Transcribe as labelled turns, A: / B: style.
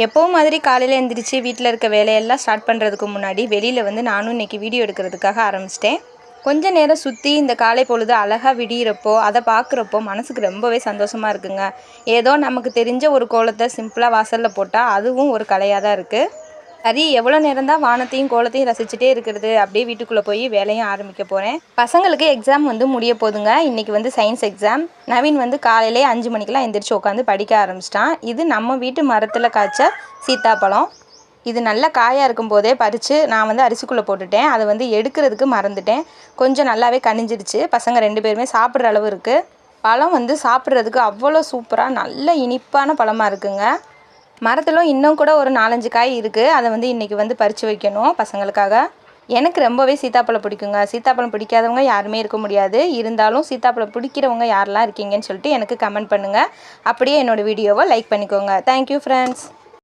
A: எப்பவும் மாதிரி காலையில் எழுந்திரிச்சு வீட்டில் இருக்க வேலையெல்லாம் ஸ்டார்ட் பண்ணுறதுக்கு முன்னாடி வெளியில் வந்து நானும் இன்றைக்கி வீடியோ எடுக்கிறதுக்காக ஆரம்பிச்சிட்டேன். கொஞ்ச நேரம் சுற்றி இந்த காலை பொழுது அழகாக விடியிறப்போ அதை பார்க்குறப்போ மனசுக்கு ரொம்பவே சந்தோஷமாக இருக்குங்க. ஏதோ நமக்கு தெரிஞ்ச ஒரு கோலத்தை சிம்பிளாக வாசலில் போட்டால் அதுவும் ஒரு கலையாக தான் இருக்குது. சரி, எவ்வளோ நேரம் தான் வானத்தையும் கோலத்தையும் ரசிச்சுட்டே இருக்கிறது, அப்படியே வீட்டுக்குள்ளே போய் வேலையும் ஆரம்பிக்க போகிறேன். பசங்களுக்கு எக்ஸாம் வந்து முடிய போதுங்க. இன்றைக்கி வந்து சயின்ஸ் எக்ஸாம். நவீன் வந்து காலையிலே 5 மணிக்கெலாம் எந்திரிச்சு உட்காந்து படிக்க ஆரம்பிச்சிட்டான். இது நம்ம வீட்டு மரத்தில் காய்ச்ச சீத்தாப்பழம். இது நல்லா காயாக இருக்கும்போதே பறித்து நான் வந்து அரிசிக்குள்ளே போட்டுட்டேன். அதை வந்து எடுக்கிறதுக்கு மறந்துட்டேன். கொஞ்சம் நல்லாவே கனிஞ்சிடுச்சு. பசங்க 2 பேருமே சாப்பிட்ற அளவு இருக்குது. பழம் வந்து சாப்பிட்றதுக்கு அவ்வளோ சூப்பராக நல்ல இனிப்பான பழமாக இருக்குங்க. மரத்தில் இன்னும் கூட ஒரு 4-5 காய் இருக்குது. அதை வந்து இன்றைக்கி வந்து பறித்து வைக்கணும் பசங்களுக்காக. எனக்கு ரொம்பவே சீத்தாப்பழம் பிடிக்குங்க. சீத்தாப்பழம் பிடிக்காதவங்க யாருமே இருக்க முடியாது. இருந்தாலும் சீத்தாப்பழம் பிடிக்கிறவங்க யாரெல்லாம் இருக்கீங்கன்னு சொல்லிட்டு எனக்கு கமெண்ட் பண்ணுங்கள். அப்படியே என்னோடய வீடியோவை லைக் பண்ணிக்கோங்க. Thank you friends.